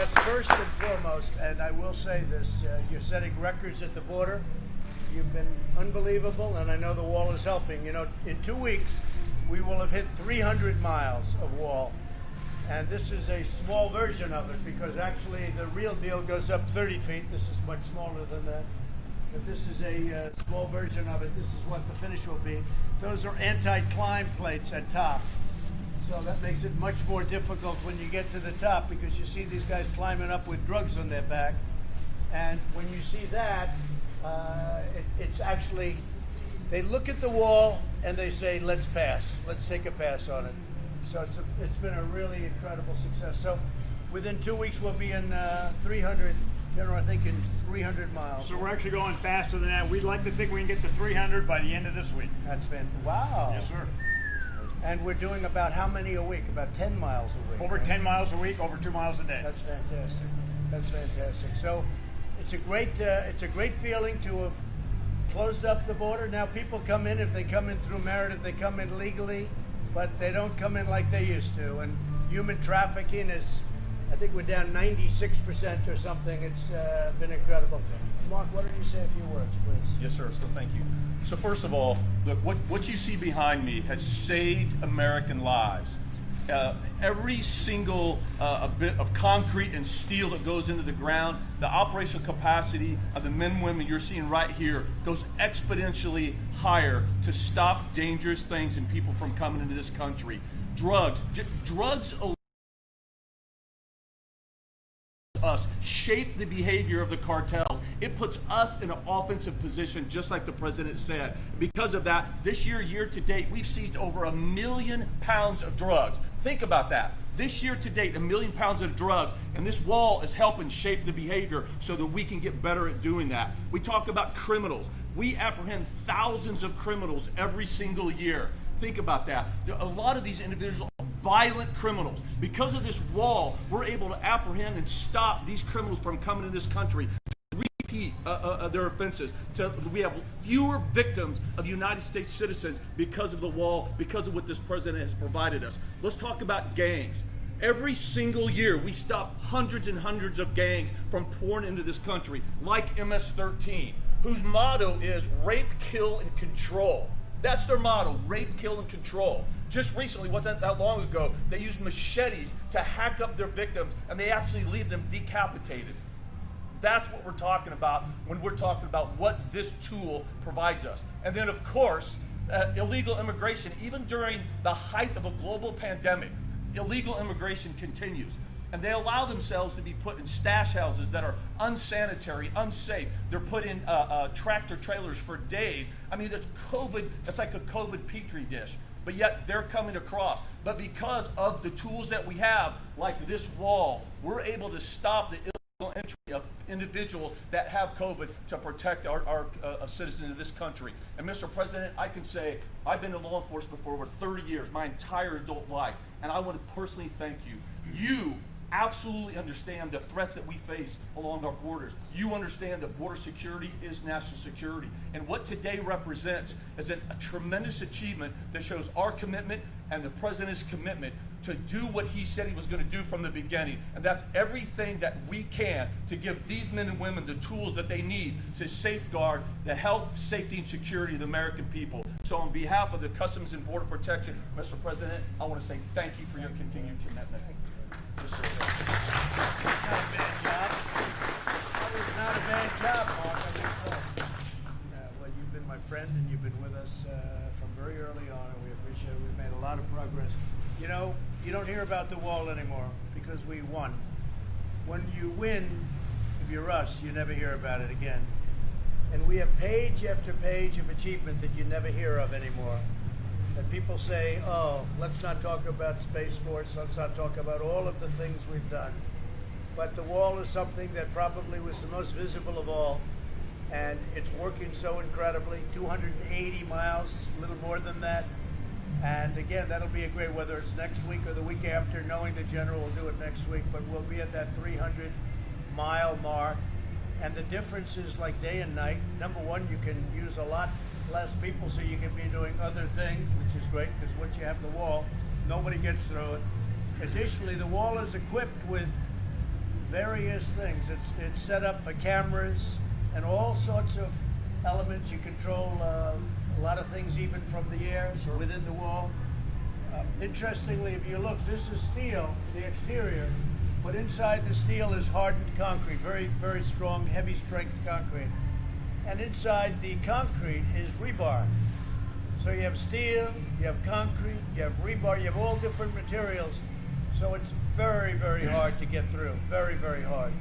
That's first and foremost, and I will say this, you're setting records at the border. You've been unbelievable, and I know the wall is helping. You know, in 2 weeks, we will have hit 300 miles of wall. And this is a small version of it, because actually the real deal goes up 30 feet. This is much smaller than that. But this is a small version of it. This is what the finish will be. Those are anti-climb plates at top. So that makes it much more difficult when you get to the top, because you see these guys climbing up with drugs on their back. And when you see that, it's actually, they look at the wall and they say, let's pass. Let's take a pass on it. So it's been a really incredible success. So within 2 weeks, we'll be in 300, General, I think in 300 miles. So we're actually going faster than that. We'd like to think we can get to 300 by the end of this week. That's fantastic. Wow. Yes, sir. And we're doing about how many a week? About 10 miles a week. Over 10 miles a week, over 2 miles a day. That's fantastic. That's fantastic. So it's a great feeling to have closed up the border. Now people come in, if they come in through Meredith, they come in legally, but they don't come in like they used to. And human trafficking is, I think we're down 96% or something. It's been incredible. Mark, why don't you say a few words, please? Yes, sir. So thank you. So first of all, look, what you see behind me has saved American lives. Every single bit of concrete and steel that goes into the ground, the operational capacity of the men and women you're seeing right here goes exponentially higher to stop dangerous things and people from coming into this country. Drugs us shape the behavior of the cartels. It puts us in an offensive position, just like the president said. Because of that, this year to date, we've seized over 1 million pounds of drugs. Think about that. This year to date, 1 million pounds of drugs, and this wall is helping shape the behavior so that we can get better at doing that. We talk about criminals. We apprehend thousands of criminals every single year. Think about that. A lot of these individuals are violent criminals. Because of this wall, we're able to apprehend and stop these criminals from coming to this country, to repeat their offenses. We have fewer victims of United States citizens because of the wall, because of what this president has provided us. Let's talk about gangs. Every single year, we stop hundreds and hundreds of gangs from pouring into this country, like MS-13, whose motto is rape, kill, and control. That's their motto, rape, kill, and control. Just recently, wasn't that long ago, they used machetes to hack up their victims, and they actually leave them decapitated. That's what we're talking about when we're talking about what this tool provides us. And then, of course, illegal immigration. Even during the height of a global pandemic, illegal immigration continues. And they allow themselves to be put in stash houses that are unsanitary, unsafe. They're put in tractor trailers for days. I mean, it's COVID, it's like a COVID petri dish. But yet they're coming across. But because of the tools that we have, like this wall, we're able to stop the illegal entry of individuals that have COVID to protect our citizens of this country. And Mr. President, I can say I've been in law enforcement for over 30 years, my entire adult life, and I want to personally thank you. You absolutely understand the threats that we face along our borders. You understand that border security is national security. And what today represents is a tremendous achievement that shows our commitment and the president's commitment to do what he said he was going to do from the beginning. And that's everything that we can to give these men and women the tools that they need to safeguard the health, safety, and security of the American people. So on behalf of the Customs and Border Protection, Mr. President, I want to say thank you for your continued commitment. Not a bad job. That was not a bad job, Mark. I think so. Well, you've been my friend, and you've been with us from very early on, and we appreciate it. We've made a lot of progress. You know, you don't hear about the wall anymore because we won. When you win, if you're us, you never hear about it again. And we have page after page of achievement that you never hear of anymore. And people say, oh, let's not talk about Space Force, let's not talk about all of the things we've done. But the wall is something that probably was the most visible of all, and it's working so incredibly. 280 miles, a little more than that. And again, that'll be a great, whether it's next week or the week after, knowing the General will do it next week, but we'll be at that 300-mile mark. And the difference is like day and night. Number one, you can use a lot less people, so you can be doing other things, which is great, because once you have the wall, nobody gets through it. Additionally, the wall is equipped with various things. It's set up for cameras and all sorts of elements. You control a lot of things even from the air, so within the wall. Interestingly, if you look, this is steel, the exterior, but inside the steel is hardened concrete, very, very strong, heavy strength concrete. And inside the concrete is rebar. So you have steel, you have concrete, you have rebar, you have all different materials. So it's very, very hard to get through, very, very hard.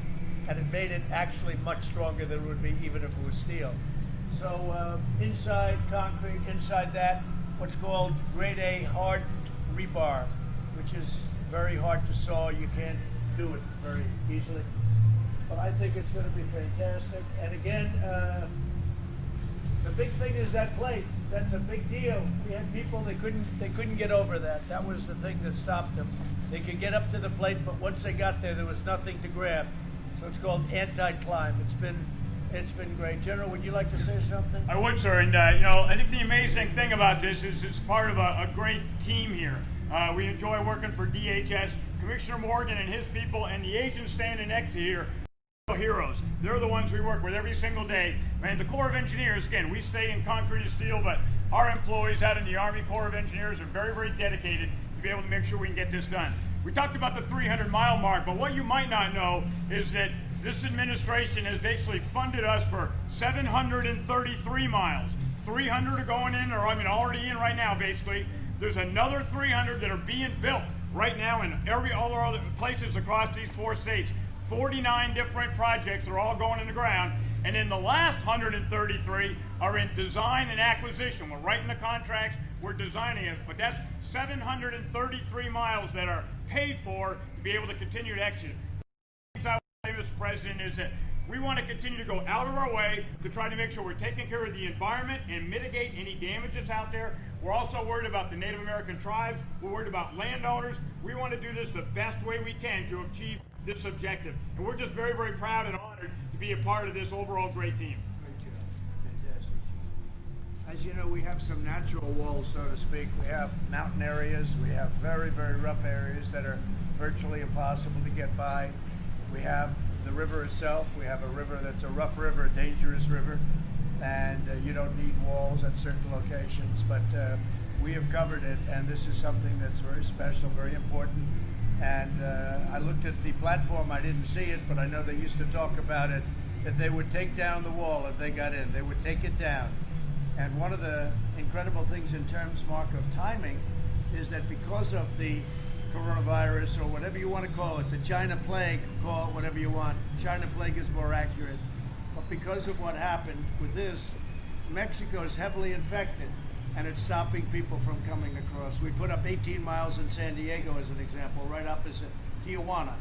And it made it actually much stronger than it would be even if it was steel. So inside concrete, inside that, what's called grade A hardened rebar, which is very hard to saw. You can't do it very easily. But I think it's going to be fantastic. And again, the big thing is that plate. That's a big deal. We had people they couldn't get over that. That was the thing that stopped them. They could get up to the plate, but once they got there was nothing to grab. So it's called anti-climb. It's been great. General, would you like to say something? I would, sir. And I think the amazing thing about this is it's part of a great team here. We enjoy working for DHS. Commissioner Morgan and his people and the agents standing next to here, heroes. They're the ones we work with every single day. And the Corps of Engineers, again, we stay in concrete and steel, but our employees out in the Army Corps of Engineers are very, very dedicated to be able to make sure we can get this done. We talked about the 300-mile mark, but what you might not know is that this administration has basically funded us for 733 miles. 300 are going in, or already in right now, basically. There's another 300 that are being built right now in all our other places across these 4 states. 49 different projects are all going in the ground, and then the last 133 are in design and acquisition. We're writing the contracts, we're designing it, but that's 733 miles that are paid for to be able to continue to execute. What I would say, Mr. President, is that we want to continue to go out of our way to try to make sure we're taking care of the environment and mitigate any damages out there. We're also worried about the Native American tribes. We're worried about landowners. We want to do this the best way we can to achieve this objective. And we're just very, very proud and honored to be a part of this overall great team. Great job. Fantastic. As you know, we have some natural walls, so to speak. We have mountain areas. We have very, very rough areas that are virtually impossible to get by. We have the river itself. We have a river that's a rough river, a dangerous river, and you don't need walls at certain locations, but we have covered it, and this is something that's very special, very important. And I looked at the platform. I didn't see it, but I know they used to talk about it, that they would take down the wall if they got in. They would take it down. And one of the incredible things in terms, Mark, of timing is that because of the coronavirus, or whatever you want to call it, the China plague, call it whatever you want. China plague is more accurate. But because of what happened with this, Mexico is heavily infected, and it's stopping people from coming across. We put up 18 miles in San Diego as an example, right opposite Tijuana.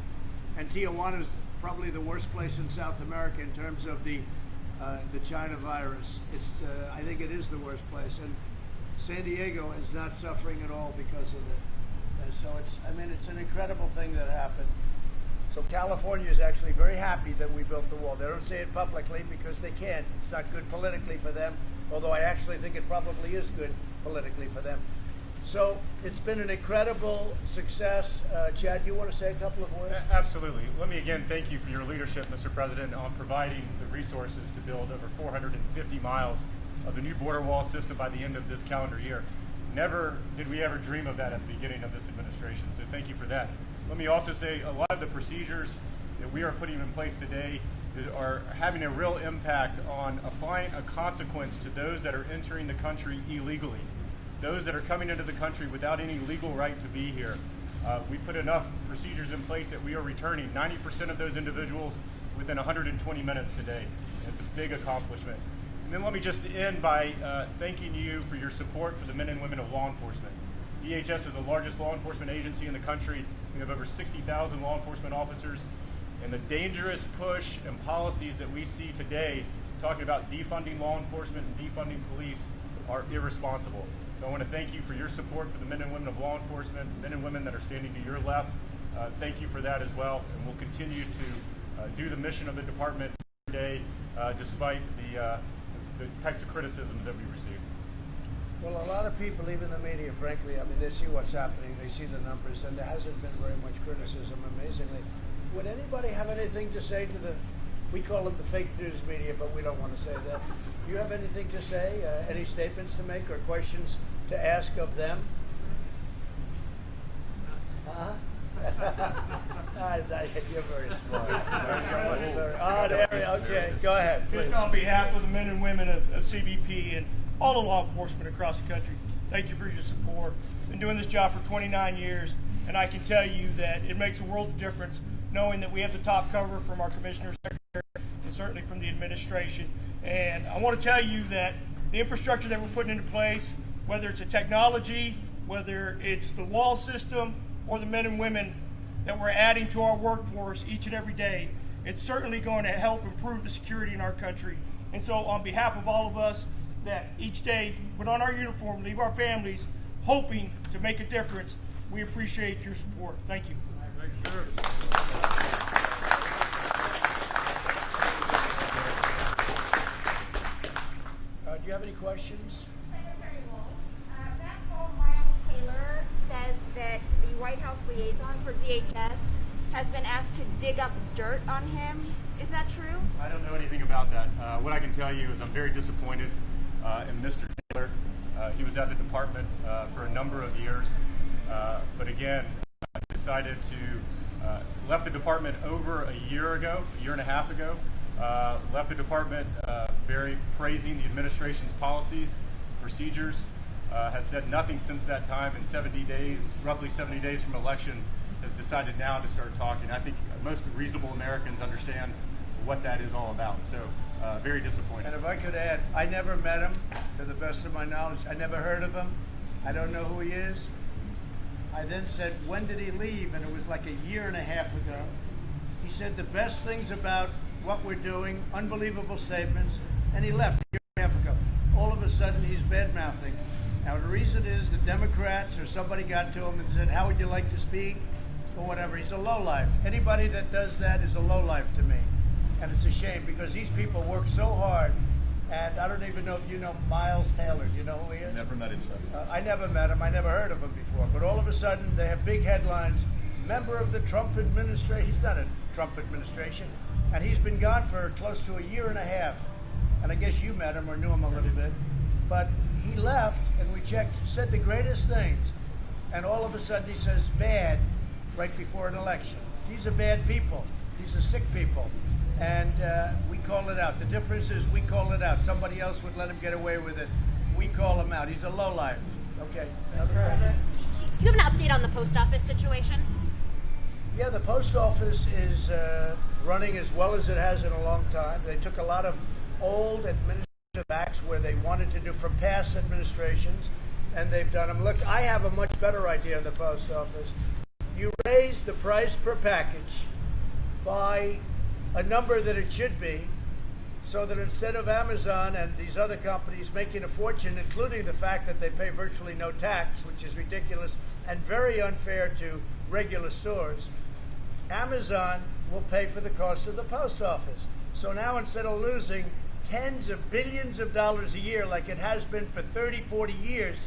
And Tijuana is probably the worst place in South America in terms of the China virus. I think it is the worst place. And San Diego is not suffering at all because of it. And so it's an incredible thing that happened. So California is actually very happy that we built the wall. They don't say it publicly because they can't. It's not good politically for them, although I actually think it probably is good politically for them. So it's been an incredible success. Chad, you want to say a couple of words? Absolutely. Let me again thank you for your leadership, Mr. President, on providing the resources to build over 450 miles of the new border wall system by the end of this calendar year. Never did we ever dream of that at the beginning of this administration, so thank you for that. Let me also say a lot of the procedures that we are putting in place today are having a real impact on applying a consequence to those that are entering the country illegally, those that are coming into the country without any legal right to be here. We put enough procedures in place that we are returning 90% of those individuals within 120 minutes today. It's a big accomplishment. And then let me just end by thanking you for your support for the men and women of law enforcement. DHS is the largest law enforcement agency in the country. We have over 60,000 law enforcement officers. And the dangerous push and policies that we see today, talking about defunding law enforcement and defunding police, are irresponsible. So I want to thank you for your support for the men and women of law enforcement, men and women that are standing to your left. Thank you for that as well. And we'll continue to do the mission of the department today, despite the types of criticisms that we receive. Well, a lot of people, even the media, frankly, they see what's happening, they see the numbers, and there hasn't been very much criticism, amazingly. Would anybody have anything to say to we call it the fake news media, but we don't want to say that. Do you have anything to say, any statements to make or questions to ask of them? You're very smart. Okay, go ahead, please. Just on behalf of the men and women of CBP and all the law enforcement across the country, thank you for your support. Been doing this job for 29 years, and I can tell you that it makes a world of difference knowing that we have the top cover from our Commissioner Secretary and certainly from the administration. And I want to tell you that the infrastructure that we're putting into place, whether it's a technology, whether it's the wall system, or the men and women that we're adding to our workforce each and every day, it's certainly going to help improve the security in our country. And so on behalf of all of us that each day put on our uniform, leave our families, hoping to make a difference, we appreciate your support. Thank you. Do you have any questions? Secretary Wolf, Miles Taylor says that the White House liaison for DHS has been asked to dig up dirt on him. Is that true? I don't know anything about that. What I can tell you is I'm very disappointed in Mr. Taylor. He was at the department for a number of years, but again, decided to left the department over a year and a half ago. Left the department very praising the administration's policies, procedures, has said nothing since that time. In 70 days, roughly 70 days from election, has decided now to start talking. I think most reasonable Americans understand what that is all about. So very disappointed. And if I could add, I never met him, to the best of my knowledge. I never heard of him. I don't know who he is. I then said, when did he leave? And it was like a year and a half ago. He said the best things about what we're doing, unbelievable statements, and he left a year and a half ago. All of a sudden, he's bad-mouthing. Now, the reason is the Democrats or somebody got to him and said, how would you like to speak? Or whatever. He's a lowlife. Anybody that does that is a lowlife to me. And it's a shame because these people work so hard. And I don't even know if you know Miles Taylor. Do you know who he is? Never met him, sir. I never met him. I never heard of him before. But all of a sudden, they have big headlines. Member of the Trump administration. He's not a Trump administration. And he's been gone for close to a year and a half. And I guess you met him or knew him a little bit. But he left, and we checked, said the greatest things. And all of a sudden, he says bad right before an election. These are bad people. These are sick people. And we call it out. The difference is we call it out. Somebody else would let him get away with it. We call him out. He's a lowlife. Okay. Do you have an update on the post office situation? Yeah, the post office is running as well as it has in a long time. They took a lot of old administrative acts where they wanted to do from past administrations, and they've done them. Look, I have a much better idea of the post office. You raise the price per package by a number that it should be, so that instead of Amazon and these other companies making a fortune, including the fact that they pay virtually no tax, which is ridiculous and very unfair to regular stores, Amazon will pay for the cost of the post office. So now instead of losing tens of billions of dollars a year like it has been for 30, 40 years,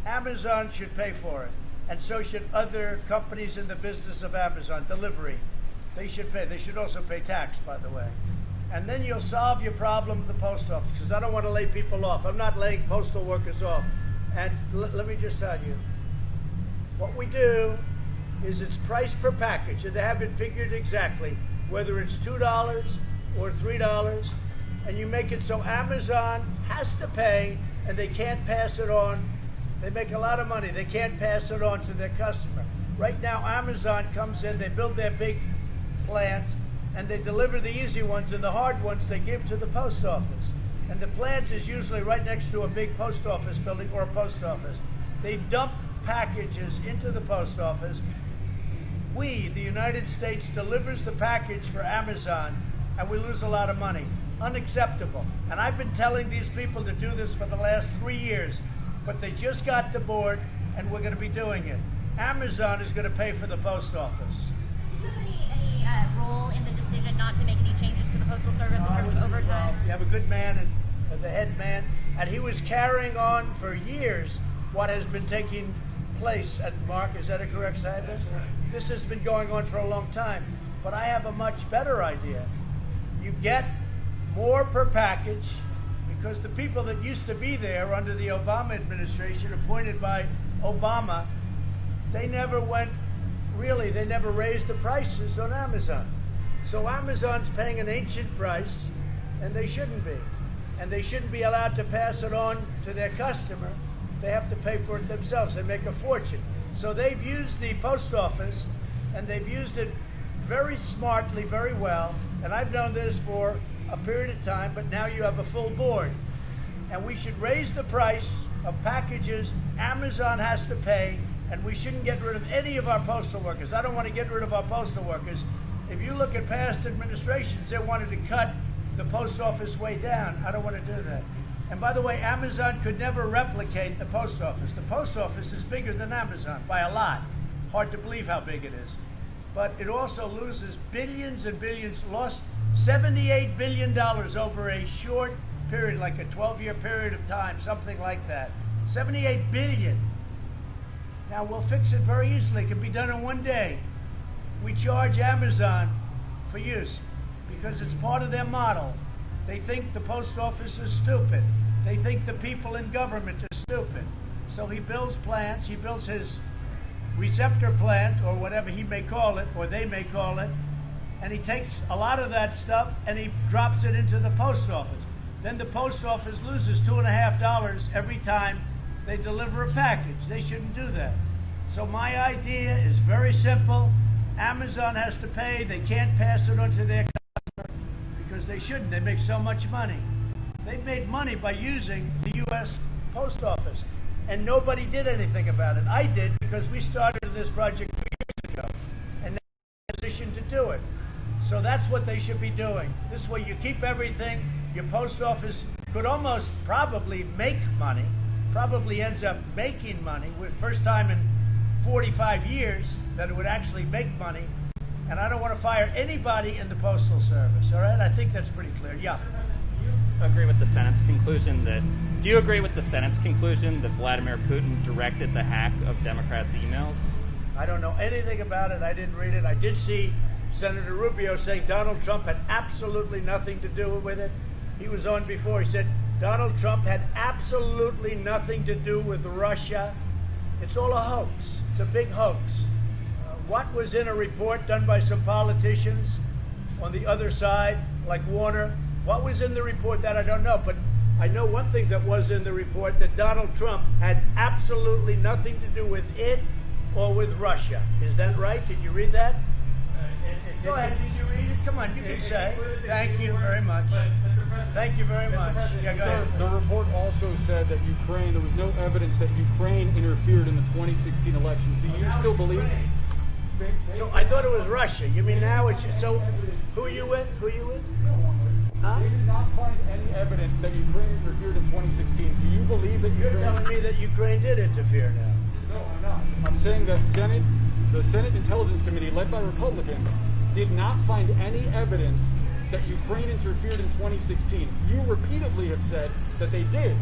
Amazon should pay for it. And so should other companies in the business of Amazon, delivery. They should pay. They should also pay tax, by the way. And then you'll solve your problem with the post office, because I don't want to lay people off. I'm not laying postal workers off. And let me just tell you, what we do is it's price per package, and they have it figured exactly, whether it's $2 or $3, and you make it so Amazon has to pay, and they can't pass it on. They make a lot of money. They can't pass it on to their customer. Right now, Amazon comes in, they build their big plant, and they deliver the easy ones, and the hard ones they give to the post office. And the plant is usually right next to a big post office building or a post office. They dump packages into the post office. We, the United States, delivers the package for Amazon, and we lose a lot of money. Unacceptable. And I've been telling these people to do this for the last 3 years, but they just got the board, and we're going to be doing it. Amazon is going to pay for the post office. Do you have any role in the decision not to make any changes to the Postal Service in terms of overtime? You have a good man and the head man, and he was carrying on for years what has been taking place at Mark. Is that a correct statement? This has been going on for a long time. But I have a much better idea. You get more per package, because the people that used to be there under the Obama administration, appointed by Obama, they never raised the prices on Amazon. So Amazon's paying an ancient price, and they shouldn't be. And they shouldn't be allowed to pass it on to their customer. They have to pay for it themselves. They make a fortune. So they've used the post office, and they've used it very smartly, very well. And I've done this for a period of time, but now you have a full board. And we should raise the price of packages Amazon has to pay, and we shouldn't get rid of any of our postal workers. I don't want to get rid of our postal workers. If you look at past administrations, they wanted to cut the post office way down. I don't want to do that. And by the way, Amazon could never replicate the post office. The post office is bigger than Amazon by a lot. Hard to believe how big it is. But it also loses billions and billions, lost $78 billion over a short period, like a 12-year period of time, something like that. $78 billion. Now we'll fix it very easily. It can be done in one day. We charge Amazon for use because it's part of their model. They think the post office is stupid. They think the people in government are stupid. So he builds plants, he builds his receptor plant, or whatever he may call it, or they may call it, and he takes a lot of that stuff and he drops it into the post office. Then the post office loses $2.50 every time they deliver a package. They shouldn't do that. So my idea is very simple. Amazon has to pay. They can't pass it on to their customer because they shouldn't. They make so much money. They've made money by using the U.S. Post Office, and nobody did anything about it. I did, because we started this project 2 years ago, and they're in a position to do it. So that's what they should be doing. This way you keep everything. Your post office could almost probably make money, probably ends up making money. First time in 45 years that it would actually make money. And I don't want to fire anybody in the Postal Service, all right? I think that's pretty clear. Yeah. Do you agree with the Senate's conclusion that Vladimir Putin directed the hack of Democrats' emails? I don't know anything about it. I didn't read it. I did see Senator Rubio saying Donald Trump had absolutely nothing to do with it. He was on before. He said Donald Trump had absolutely nothing to do with Russia. It's all a hoax. It's a big hoax. What was in a report done by some politicians on the other side, like Warner? What was in the report? That I don't know, but I know one thing that was in the report, that Donald Trump had absolutely nothing to do with it or with Russia. Is that right? Did you read that? Go ahead. Did you read it? Come on, you can say. Thank you very much. Thank you very much. Yeah, go ahead. The report also said that there was no evidence that Ukraine interfered in the 2016 election. Do you still believe? So I thought it was Russia. You mean now it's, so who are you with? Who are you with? Huh? They did not find any evidence that Ukraine interfered in 2016. Do you believe that You're telling me that Ukraine did interfere now? No, I'm not. I'm saying that the Senate Intelligence Committee, led by Republicans, did not find any evidence that Ukraine interfered in 2016. You repeatedly have said that they did.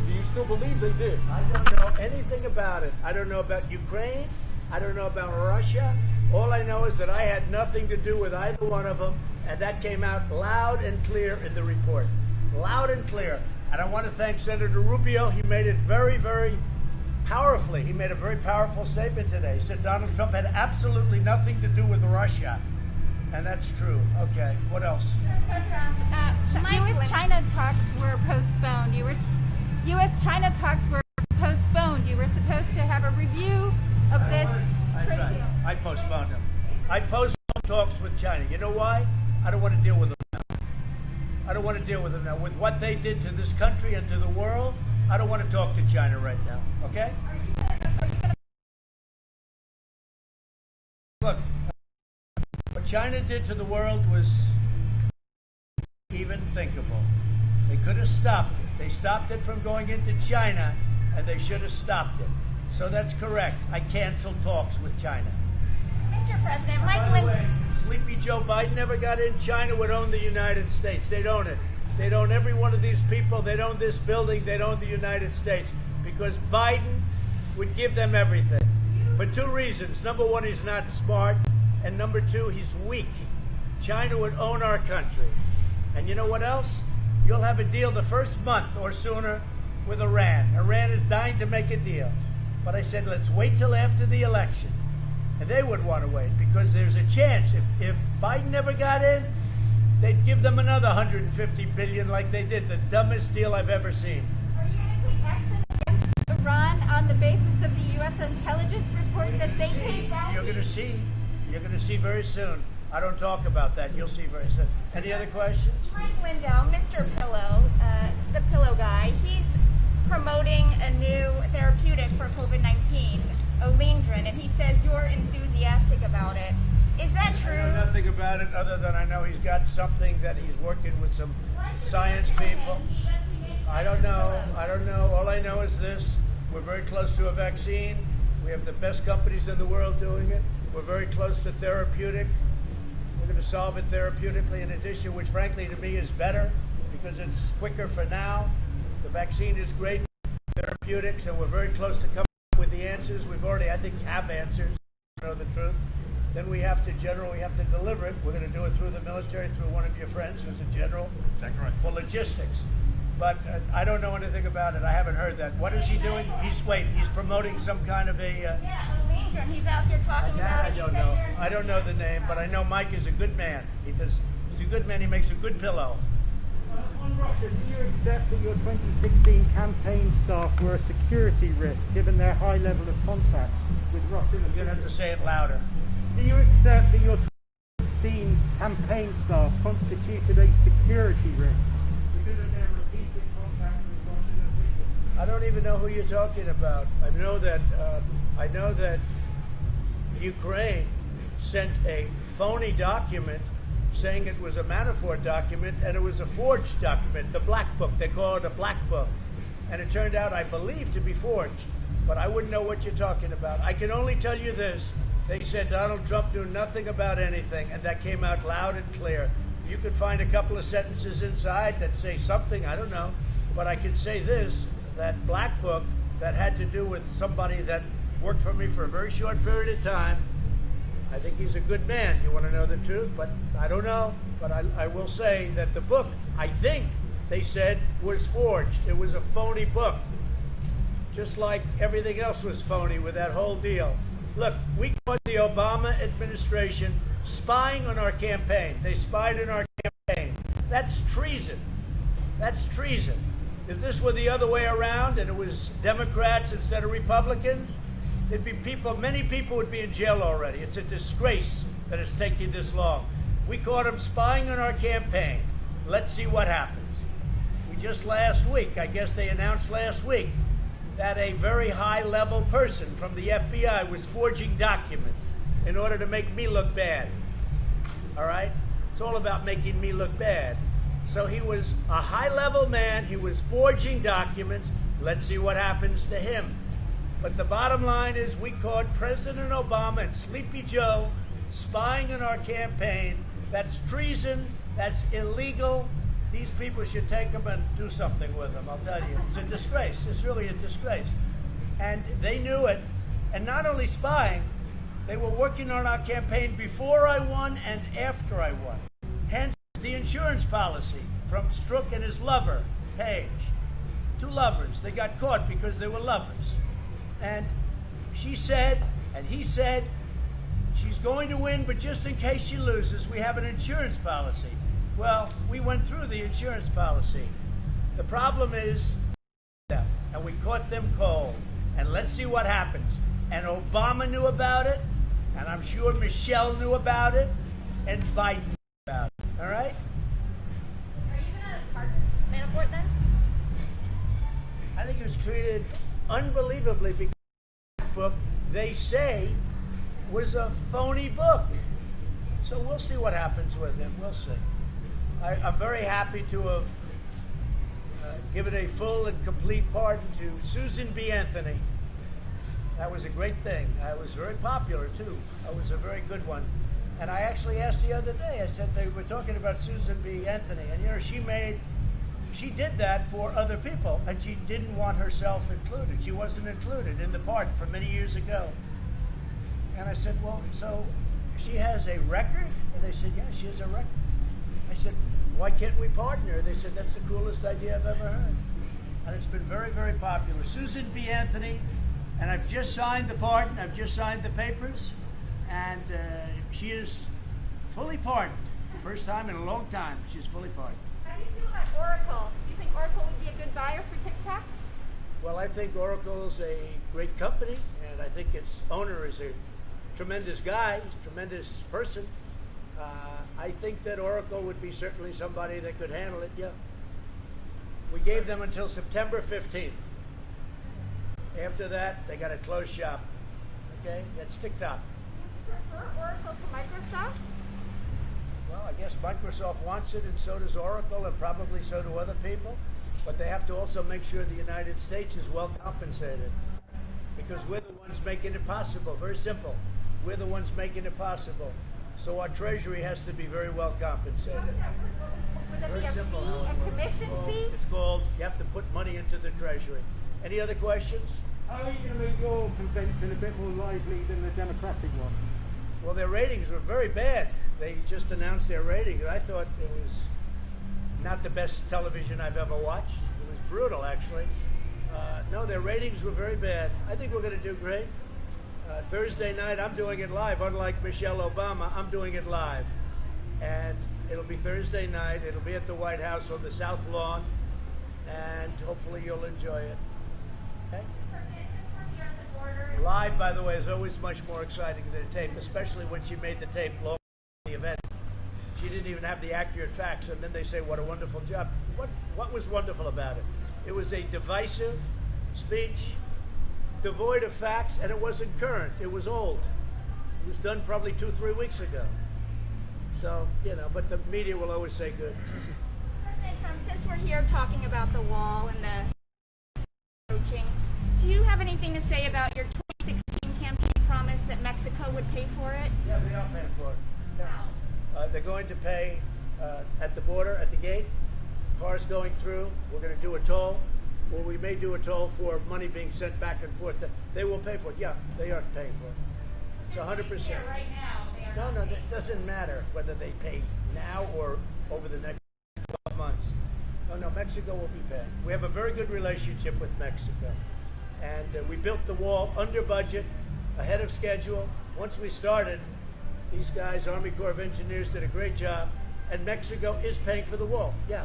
Do you still believe they did? I don't know anything about it. I don't know about Ukraine. I don't know about Russia. All I know is that I had nothing to do with either one of them, and that came out loud and clear in the report. Loud and clear. And I want to thank Senator Rubio. He made it very, very powerfully. He made a very powerful statement today. He said Donald Trump had absolutely nothing to do with Russia. And that's true. Okay, what else? U.S.-China talks were postponed. U.S.-China talks were postponed. You were supposed to have a review of this. I postponed them. I postponed talks with China. You know why? I don't want to deal with them now. I don't want to deal with them now. With what they did to this country and to the world, I don't want to talk to China right now. Okay? Look, what China did to the world was even thinkable. They could have stopped it. They stopped it from going into China, and they should have stopped it. So that's correct. I canceled talks with China. Mr. President, By the way, sleepy Joe Biden never got in. China would own the United States. They'd own it. They'd own every one of these people. They'd own this building. They'd own the United States, because Biden would give them everything for two reasons. Number one, he's not smart. And number two, he's weak. China would own our country. And you know what else? You'll have a deal the first month or sooner with Iran. Iran is dying to make a deal. But I said, let's wait till after the election. And they would want to wait because there's a chance. If Biden never got in, they'd give them another $150 billion like they did. The dumbest deal I've ever seen. Are you going to take action against Iran on the basis of the U.S. intelligence report that they came back? You're going to see. You're going to see very soon. I don't talk about that. You'll see very soon. Any other questions? Frank Window, Mr. Pillow, the pillow guy, he's promoting a new therapeutic for COVID-19, Olindrin, and he says you're enthusiastic about it. Is that true? I know nothing about it other than I know he's got something that he's working with some science people. I don't know. All I know is this. We're very close to a vaccine. We have the best companies in the world doing it. We're very close to therapeutic. We're going to solve it therapeutically in addition, which frankly to me is better because it's quicker for now. The vaccine is great therapeutics, and we're very close to coming up with the answers. We've already, I think, have answers, to know the truth. Then we have to deliver it. We're going to do it through the military, through one of your friends who's a general, for logistics. But I don't know anything about it. I haven't heard that. What is he doing? He's promoting some kind of a... Yeah, Olindrin. He's out there talking about it. I don't know. I don't know the name, but I know Mike is a good man. He's a good man. He makes a good pillow. On Russia, do you accept that your 2016 campaign staff were a security risk given their high level of contact with Russia? You're going to have to say it louder. Do you accept that your 2016 campaign staff constituted a security risk because of their repeated contacts with Russian officials? I don't even know who you're talking about. I know that Ukraine sent a phony document saying it was a Manafort document, and it was a forged document, the Black Book. They call it a Black Book. And it turned out, I believe, to be forged. But I wouldn't know what you're talking about. I can only tell you this. They said Donald Trump knew nothing about anything, and that came out loud and clear. You could find a couple of sentences inside that say something, I don't know. But I can say this, that Black Book that had to do with somebody that worked for me for a very short period of time. I think he's a good man. You want to know the truth? But I don't know. But I will say that the book, I think they said, was forged. It was a phony book. Just like everything else was phony with that whole deal. Look, we caught the Obama administration spying on our campaign. They spied on our campaign. That's treason. That's treason. If this were the other way around and it was Democrats instead of Republicans, there'd be many people would be in jail already. It's a disgrace that it's taking this long. We caught them spying on our campaign. Let's see what happens. We just last week, I guess they announced last week, that a very high-level person from the FBI was forging documents in order to make me look bad. All right? It's all about making me look bad. So he was a high-level man. He was forging documents. Let's see what happens to him. But the bottom line is we caught President Obama and Sleepy Joe spying on our campaign. That's treason. That's illegal. These people should take them and do something with them, I'll tell you. It's a disgrace. It's really a disgrace. And they knew it. And not only spying, they were working on our campaign before I won and after I won. Hence the insurance policy from Strzok and his lover, Page. Two lovers. They got caught because they were lovers. And she said, and he said, she's going to win, but just in case she loses, we have an insurance policy. Well, we went through the insurance policy. The problem is, and we caught them cold. And let's see what happens. And Obama knew about it, and I'm sure Michelle knew about it, and Biden knew about it. All right? Are you going to pardon Manafort then? I think he was treated unbelievably because the book, they say, was a phony book. So we'll see what happens with him. We'll see. I'm very happy to have given a full and complete pardon to Susan B. Anthony. That was a great thing. I was very popular, too. I was a very good one. And I actually asked the other day, I said, they were talking about Susan B. Anthony. And, you know, she did that for other people, and she didn't want herself included. She wasn't included in the pardon from many years ago. And I said, well, so she has a record? And they said, yeah, she has a record. I said, why can't we partner? They said, that's the coolest idea I've ever heard. And it's been very, very popular. Susan B. Anthony, and I've just signed the pardon, I've just signed the papers, and she is fully pardoned. First time in a long time, she's fully pardoned. How do you feel about Oracle? Do you think Oracle would be a good buyer for TikTok? Well, I think Oracle's a great company, and I think its owner is a tremendous guy, tremendous person. I think that Oracle would be certainly somebody that could handle it, yeah. We gave them until September 15th. After that, they got to close shop. Okay? That's TikTok. Do you prefer Oracle to Microsoft? Well, I guess Microsoft wants it, and so does Oracle, and probably so do other people. But they have to also make sure the United States is well compensated. Because we're the ones making it possible. Very simple. We're the ones making it possible. So our Treasury has to be very well compensated. Would there be Very a simple. fee, a commission fee? It's called, you have to put money into the Treasury. Any other questions? How are you going to make your convention a bit more lively than the Democratic one? Well, their ratings were very bad. They just announced their ratings. I thought it was not the best television I've ever watched. It was brutal, actually. No, their ratings were very bad. I think we're going to do great. Thursday night, I'm doing it live. Unlike Michelle Obama, I'm doing it live. And it'll be Thursday night. It'll be at the White House on the South Lawn. And hopefully you'll enjoy it. Okay? Live, by the way, is always much more exciting than a tape, especially when she made the tape long before the event. She didn't even have the accurate facts, and then they say, what a wonderful job. What was wonderful about it? It was a divisive speech, devoid of facts, and it wasn't current. It was old. It was done probably 2-3 weeks ago. So, you know, but the media will always say good. President Trump, since we're here talking about the wall and the approaching, do you have anything to say about your 2016 campaign promise that Mexico would pay for it? Yeah, they are paying for it. Yeah. They're going to pay at the border, at the gate, cars going through. We're going to do a toll, or we may do a toll for money being sent back and forth. They will pay for it. Yeah, they are paying for it. It's 100%. Right now, they are No, it doesn't matter whether they pay now or over the next 12 months. No, Mexico will be paying. We have a very good relationship with Mexico. And we built the wall under budget, ahead of schedule. Once we started, these guys, Army Corps of Engineers, did a great job. And Mexico is paying for the wall, yeah.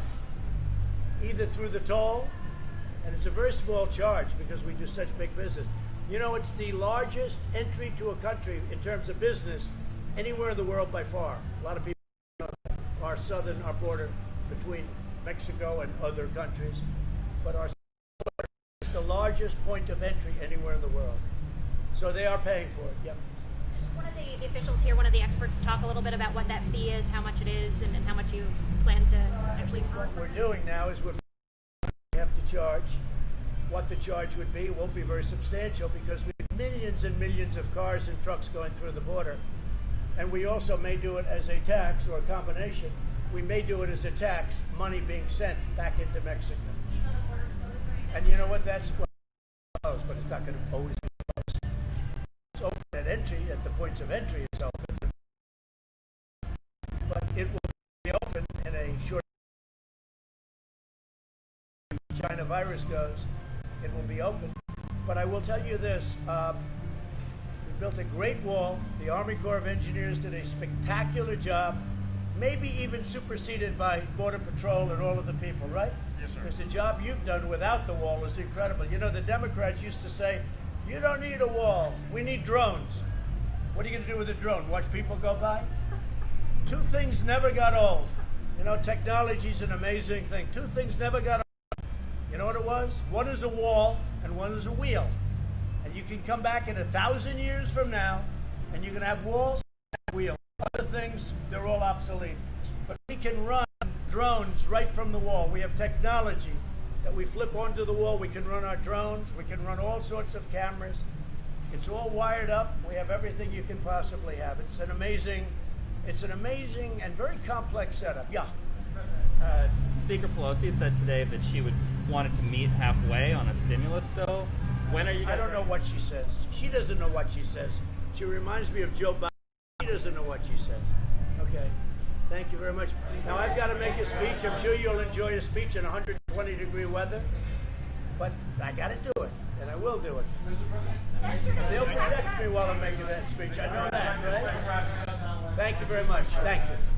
Either through the toll, and it's a very small charge because we do such big business. You know, it's the largest entry to a country in terms of business anywhere in the world by far. A lot of people know our border between Mexico and other countries, but our border is the largest point of entry anywhere in the world. So they are paying for it, yep. One of the officials here, one of the experts, talk a little bit about what that fee is, how much it is, and how much you plan to actually earn. What we're doing now is we have to charge. What the charge would be won't be very substantial because we have millions and millions of cars and trucks going through the border. And we also may do it as a tax or a combination. We may do it as a tax, money being sent back into Mexico. And you know what? That's what it's closed, but it's not going to always be closed. It's open at entry, at the points of entry it's open. But it will be open in a short China virus goes, it will be open. But I will tell you this, we built a great wall. The Army Corps of Engineers did a spectacular job, maybe even superseded by Border Patrol and all of the people, right? Yes, sir. Because the job you've done without the wall is incredible. You know, the Democrats used to say, you don't need a wall, we need drones. What are you going to do with a drone? Watch people go by? Two things never got old. You know, technology's an amazing thing. Two things never got old. You know what it was? One is a wall and one is a wheel. And you can come back in 1,000 years from now and you can have walls and wheels. Other things, they're all obsolete. But we can run drones right from the wall. We have technology that we flip onto the wall. We can run our drones. We can run all sorts of cameras. It's all wired up. We have everything you can possibly have. It's an amazing and very complex setup. Yeah. Speaker Pelosi said today that she wanted to meet halfway on a stimulus bill. When are you guys? I don't know what she says. She doesn't know what she says. She reminds me of Joe Biden. She doesn't know what she says. Okay. Thank you very much. Now I've got to make a speech. I'm sure you'll enjoy a speech in 120-degree weather, but I got to do it, and I will do it. They'll protect me while I'm making that speech. I know that, right? Thank you very much. Thank you.